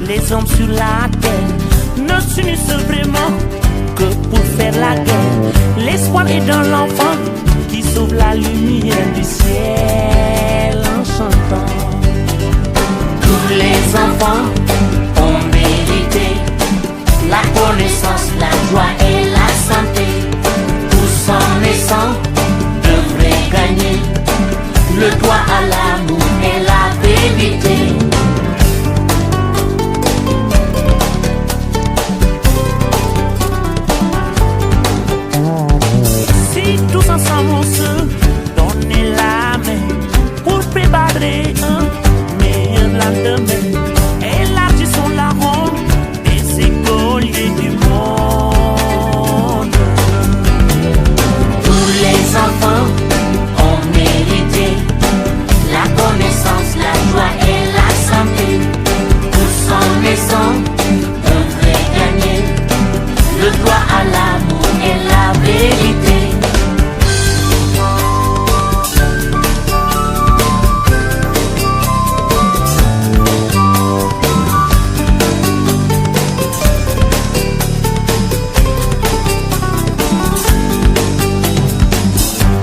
Les hommes sur la terre ne s'unissent vraiment que pour faire la guerre. L'espoir est dans l'enfant qui sauve la lumière du ciel en chantant. Tous les enfants ont mérité la connaissance, la joie et la santé. Tous en naissant devraient gagner le droit à l'amour et la vérité. Si tous ensemble on se donne la main pour préparer un meilleur lendemain, élargissons la ronde des écoliers du monde. Tous les enfants ont mérité la connaissance, la joie et la santé. Tous en naissant devraient gagner le droit à l'amour et la vérité.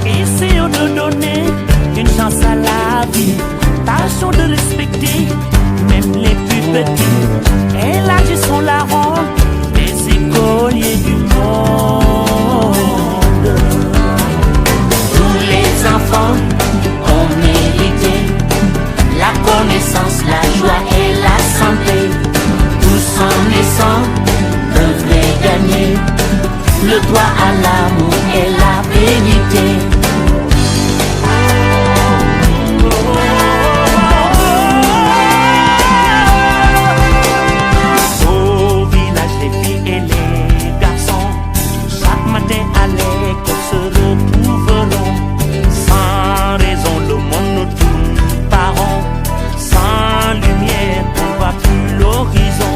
Essayons de donner une chance à la vie. Tâchons de respecter même les plus petits. Élargissons la ronde des écoliers du monde. Tous les enfants ont mérité la connaissance, la joie et la santé. Tous en naissant devraient gagner le droit à l'amour et la vérité. Au village, les filles et les garçons, chaque matin à l'école se retrouveront. Sans raison, le monde nous tourne par rond. Sans lumière, on va plus l'horizon.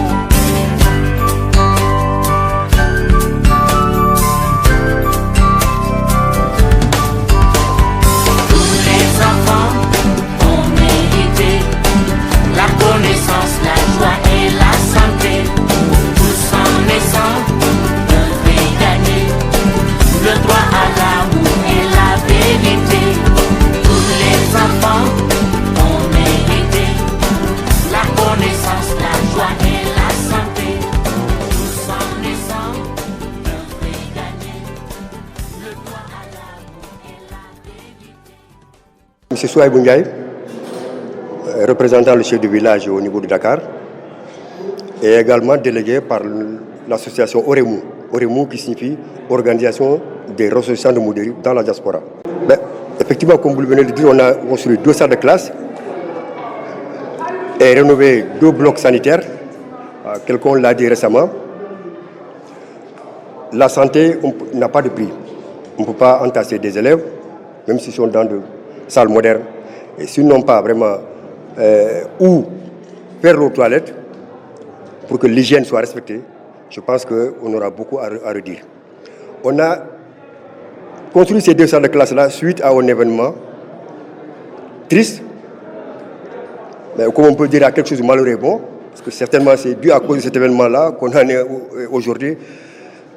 Tous les enfants ont mérité la connaissance, la joie et la santé. Tous en naissant devraient gagner le droit à l'amour et la vérité. Tous les enfants ont mérité la connaissance, la joie et la santé. Tous en naissant devraient gagner le droit à l'amour et la vérité. Monsieur Souaïbou Ndiaye, représentant le chef du village au niveau de Dakar, et également délégué par l'association Oremou. Oremou qui signifie Organisation des ressortissants de Moudéri dans la diaspora. Effectivement, comme vous venez de dire, on a construit 2 salles de classe et rénové 2 blocs sanitaires. Quelqu'un l'a dit récemment. La santé n'a pas de prix. On ne peut pas entasser des élèves, même s'ils sont dans de salles modernes. Et s'ils n'ont pas vraiment où faire leurs toilettes pour que l'hygiène soit respectée, je pense qu'on aura beaucoup à redire. On a construit ces 2 salles de classe-là suite à un événement triste, mais comme on peut dire à quelque chose de malheureux, bon, parce que certainement c'est dû à cause de cet événement-là qu'on en est aujourd'hui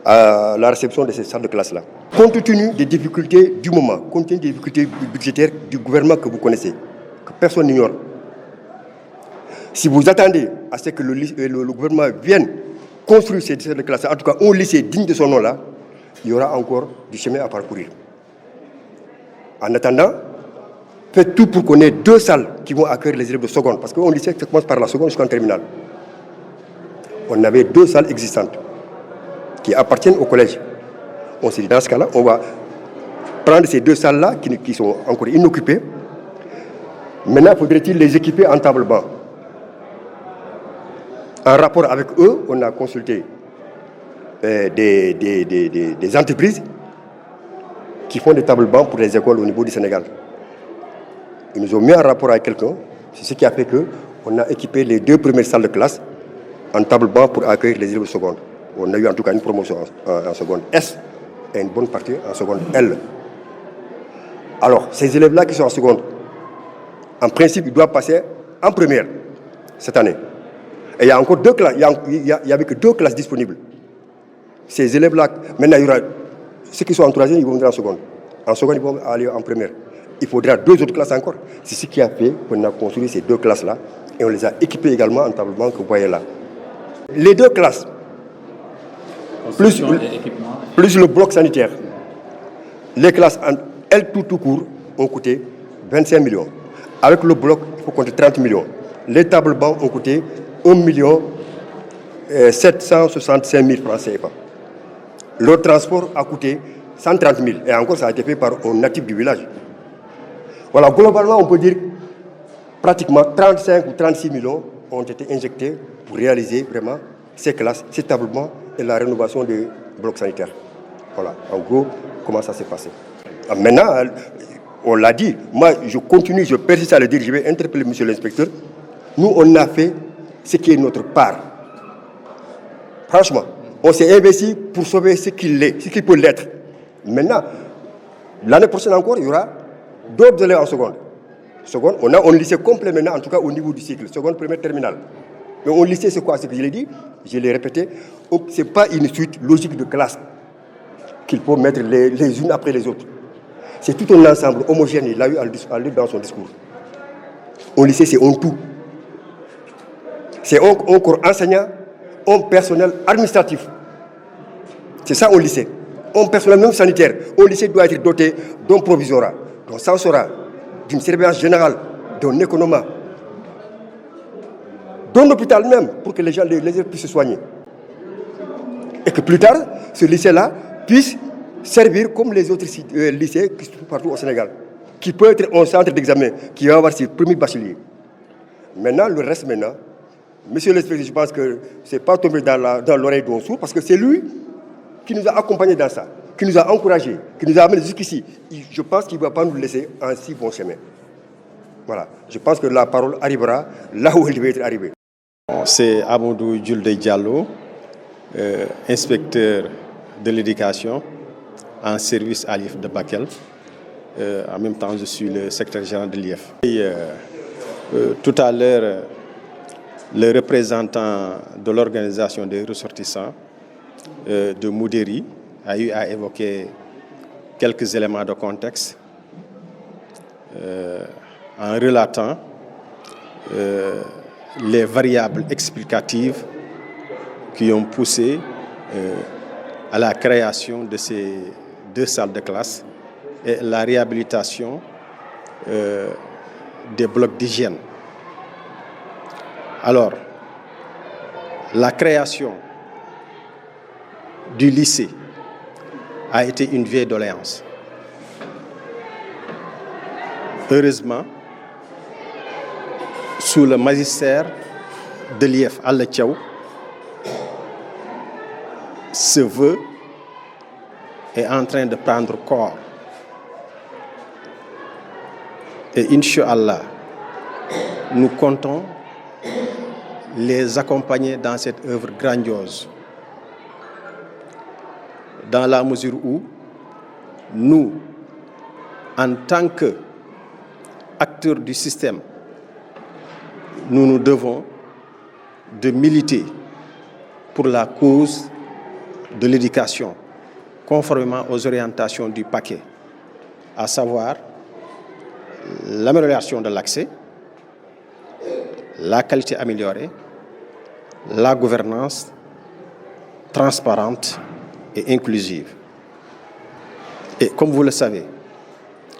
à la réception de ces salles de classe-là. Compte tenu des difficultés du moment, compte tenu des difficultés budgétaires du gouvernement que vous connaissez, que personne n'ignore, si vous attendez à ce que le gouvernement vienne construire ces salles de classe, en tout cas un lycée digne de son nom-là, il y aura encore du chemin à parcourir. En attendant, faites tout pour qu'on ait 2 salles qui vont accueillir les élèves de seconde, parce qu'un lycée, ça commence par la seconde jusqu'en terminale. On avait 2 salles existantes qui appartiennent au collège. On s'est dit, dans ce cas-là, on va prendre ces 2 salles-là qui sont encore inoccupées. Maintenant, faudrait-il les équiper en table-banc. En rapport avec eux, on a consulté des entreprises qui font des tables-bancs pour les écoles au niveau du Sénégal. Ils nous ont mis en rapport avec quelqu'un. C'est ce qui a fait qu'on a équipé les 2 premières salles de classe en table-banc pour accueillir les élèves de seconde. On a eu en tout cas une promotion en seconde S et une bonne partie en seconde L. Alors, ces élèves-là qui sont en seconde, en principe, ils doivent passer en première cette année. Et il y a encore 2 classes, il y avait que 2 classes disponibles. Ces élèves-là, maintenant, il y aura ceux qui sont en 3e, ils vont venir en seconde. En seconde, ils vont aller en première. Il faudra 2 autres classes encore. C'est ce qui a fait qu'on a construit ces 2 classes-là et on les a équipées également en tablement que vous voyez là. Les 2 classes, plus le bloc sanitaire, les classes, elles tout court, ont coûté 25 millions. Avec le bloc, il faut compter 30 millions. Les tables bancs ont coûté 1 765 000 francs CFA. Le transport a coûté 130 000 et encore ça a été fait par un natif du village. Voilà, globalement, on peut dire pratiquement 35 ou 36 millions ont été injectés pour réaliser vraiment ces classes, ces tablements et la rénovation des blocs sanitaires. Voilà, en gros, comment ça s'est passé. Maintenant, on l'a dit, moi je continue, je persiste à le dire, je vais interpeller monsieur l'inspecteur. Nous, on a fait ce qui est notre part. Franchement, on s'est investi pour sauver ce qu'il est, ce qu'il peut l'être. Maintenant, l'année prochaine encore, il y aura d'autres élèves en seconde. Seconde, on a un lycée complet maintenant, en tout cas au niveau du cycle, seconde, première, terminale. Mais un lycée, c'est quoi? Ce que je l'ai dit, je l'ai répété, ce n'est pas une suite logique de classe qu'il faut mettre les unes après les autres. C'est tout un ensemble homogène, il l'a eu à dire dans son discours. Un lycée, c'est un tout. C'est un corps enseignant, un personnel administratif. C'est ça un lycée. Un personnel même sanitaire. Un lycée doit être doté d'un provisorat, d'un censorat, d'une surveillance générale, d'un économa, d'un hôpital même, pour que les gens puissent se soigner. Et que plus tard, ce lycée-là puisse servir comme les autres lycées qui sont partout au Sénégal, qui peut être un centre d'examen, qui va avoir ses premiers bacheliers. Maintenant, le reste maintenant, monsieur l'inspecteur, je pense que ce n'est pas tombé dans l'oreille d'un sourd, parce que c'est lui qui nous a accompagnés dans ça, qui nous a encouragés, qui nous a amenés jusqu'ici. Je pense qu'il ne va pas nous laisser en si bon chemin. Voilà, je pense que la parole arrivera là où elle devait être arrivée. C'est Amadou Julde Diallo, inspecteur de l'éducation en service à l'IEF de Bakel. En même temps, je suis le secrétaire général de l'IEF. Tout à l'heure, le représentant de l'organisation des ressortissants de Moudéri a eu à évoquer quelques éléments de contexte en relatant les variables explicatives qui ont poussé à la création de ces 2 salles de classe et la réhabilitation des blocs d'hygiène. Alors, la création du lycée a été une vieille doléance. Heureusement, sous le magistère de l'IEF Alla Thiaw, ce vœu est en train de prendre corps. Et Inch'Allah, nous comptons les accompagner dans cette œuvre grandiose, dans la mesure où nous, en tant qu'acteurs du système, nous nous devons de militer pour la cause de l'éducation, conformément aux orientations du paquet, à savoir l'amélioration de l'accès, la qualité améliorée, la gouvernance transparente et inclusive. Et comme vous le savez,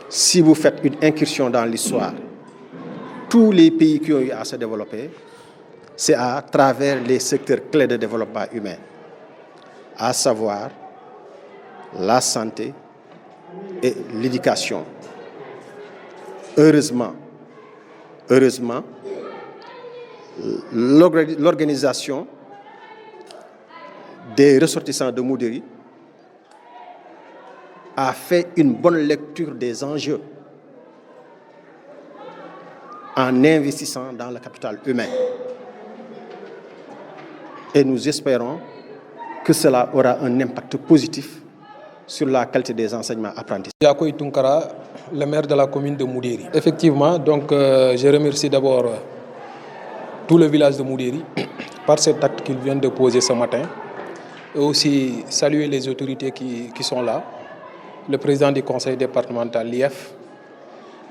si vous faites une incursion dans l'histoire, tous les pays qui ont eu à se développer, c'est à travers les secteurs clés de développement humain, à savoir la santé et l'éducation. Heureusement, l'organisation des ressortissants de Moudéri a fait une bonne lecture des enjeux en investissant dans le capital humain. Et nous espérons que cela aura un impact positif sur la qualité des enseignements apprentis. Yakoy Tunkara, le maire de la commune de Moudéri. Effectivement, donc je remercie d'abord tout le village de Moudéri par cet acte qu'il vient de poser ce matin et aussi saluer les autorités qui sont là, le président du conseil départemental, l'IF.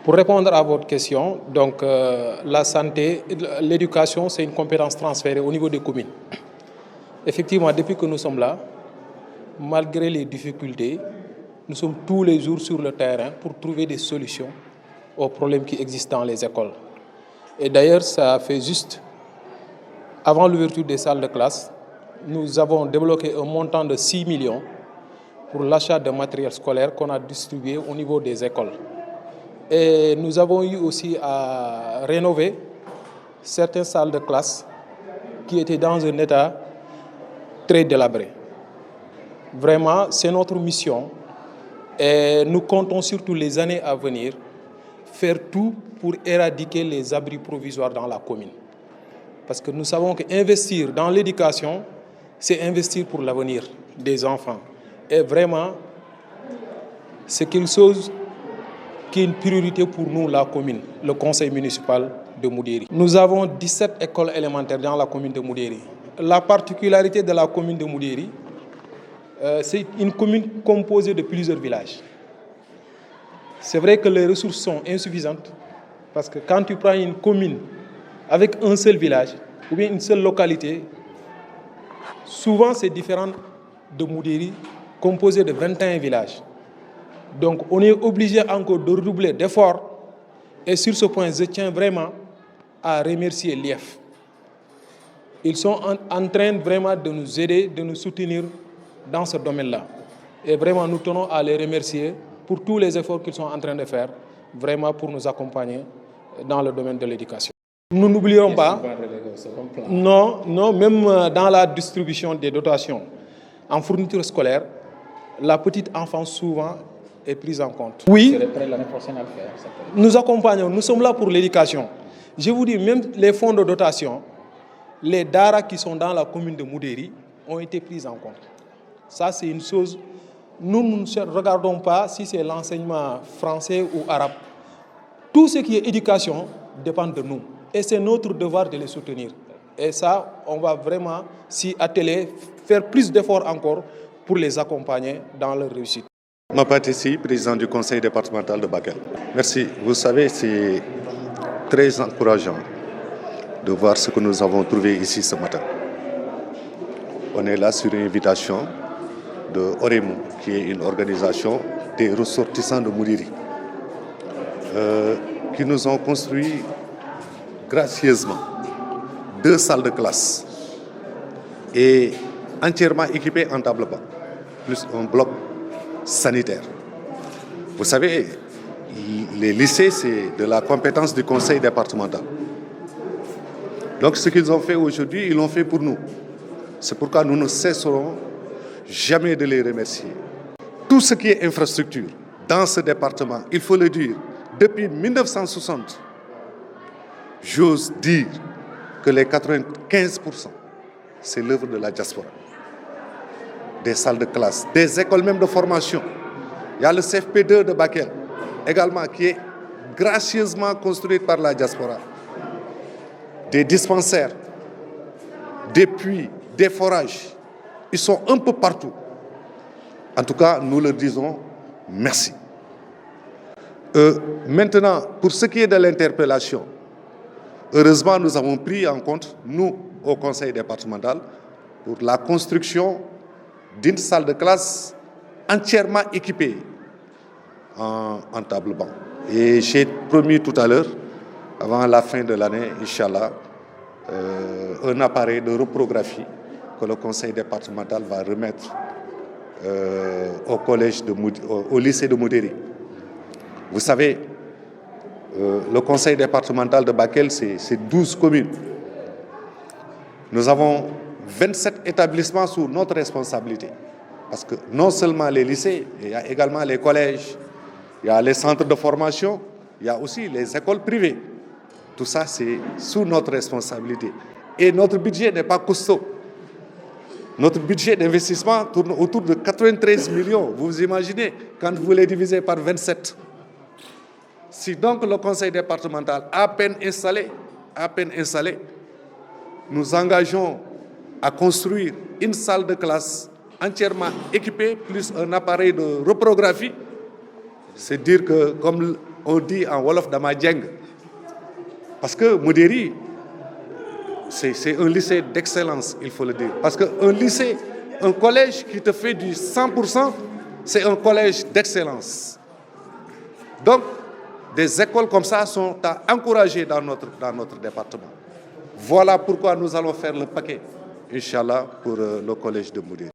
Pour répondre à votre question, donc la santé, l'éducation, c'est une compétence transférée au niveau des communes. Effectivement, depuis que nous sommes là, malgré les difficultés, nous sommes tous les jours sur le terrain pour trouver des solutions aux problèmes qui existent dans les écoles. Et d'ailleurs, ça fait juste avant l'ouverture des salles de classe, nous avons débloqué un montant de 6 millions pour l'achat de matériel scolaire qu'on a distribué au niveau des écoles. Et nous avons eu aussi à rénover certaines salles de classe qui étaient dans un état très délabré. Vraiment, c'est notre mission et nous comptons surtout les années à venir faire tout pour éradiquer les abris provisoires dans la commune. Parce que nous savons qu'investir dans l'éducation, c'est investir pour l'avenir des enfants. Et vraiment, c'est quelque chose qui est une priorité pour nous, la commune, le conseil municipal de Moudéri. Nous avons 17 écoles élémentaires dans la commune de Moudéri. La particularité de la commune de Moudéri, c'est une commune composée de plusieurs villages. C'est vrai que les ressources sont insuffisantes parce que quand tu prends une commune avec un seul village ou bien une seule localité, souvent c'est différent de Moudéri, composé de 21 villages. Donc on est obligé encore de redoubler d'efforts et sur ce point, je tiens vraiment à remercier l'IEF. Ils sont en train vraiment de nous aider, de nous soutenir dans ce domaine-là. Et vraiment, nous tenons à les remercier pour tous les efforts qu'ils sont en train de faire, vraiment pour nous accompagner dans le domaine de l'éducation. Nous n'oublierons pas, non, même dans la distribution des dotations en fourniture scolaire, la petite enfance souvent est prise en compte. Oui, nous accompagnons, nous sommes là pour l'éducation. Je vous dis, même les fonds de dotation, les daara qui sont dans la commune de Moudéri ont été pris en compte. Ça, c'est une chose, nous ne regardons pas si c'est l'enseignement français ou arabe. Tout ce qui est éducation dépend de nous. Et c'est notre devoir de les soutenir. Et ça, on va vraiment s'y atteler, faire plus d'efforts encore pour les accompagner dans leur réussite. Mapatissi, président du conseil départemental de Bakel. Merci. Vous savez, c'est très encourageant de voir ce que nous avons trouvé ici ce matin. On est là sur une invitation de Oremu, qui est une organisation des ressortissants de Moudéri, qui nous ont construit gracieusement 2 salles de classe et entièrement équipées en table-banc, plus un bloc sanitaire. Vous savez, les lycées, c'est de la compétence du conseil départemental. Donc ce qu'ils ont fait aujourd'hui, ils l'ont fait pour nous. C'est pourquoi nous ne cesserons jamais de les remercier. Tout ce qui est infrastructure dans ce département, il faut le dire, depuis 1960, j'ose dire que les 95%, c'est l'œuvre de la diaspora. Des salles de classe, des écoles même de formation. Il y a le CFP2 de Bakel, également, qui est gracieusement construit par la diaspora. Des dispensaires, des puits, des forages. Ils sont un peu partout. En tout cas, nous leur disons merci. Maintenant, pour ce qui est de l'interpellation, heureusement, nous avons pris en compte, nous, au conseil départemental, pour la construction d'une salle de classe entièrement équipée en table-banc. Et j'ai promis tout à l'heure, avant la fin de l'année, Inch'Allah, un appareil de reprographie que le conseil départemental va remettre au lycée de Moudéri. Vous savez, le conseil départemental de Bakel, c'est 12 communes. Nous avons 27 établissements sous notre responsabilité. Parce que non seulement les lycées, il y a également les collèges, il y a les centres de formation, il y a aussi les écoles privées. Tout ça, c'est sous notre responsabilité. Et notre budget n'est pas costaud. Notre budget d'investissement tourne autour de 93 millions. Vous imaginez, quand vous les divisez par 27. Si donc le conseil départemental, à peine installé, nous engageons à construire une salle de classe entièrement équipée, plus un appareil de reprographie. C'est dire que, comme on dit en Wolof Damadjeng, parce que Moudéri, c'est un lycée d'excellence, il faut le dire. Parce qu'un lycée, un collège qui te fait du 100%, c'est un collège d'excellence. Donc, des écoles comme ça sont à encourager dans notre département. Voilà pourquoi nous allons faire le paquet, Inch'Allah, pour le collège de Moudéri.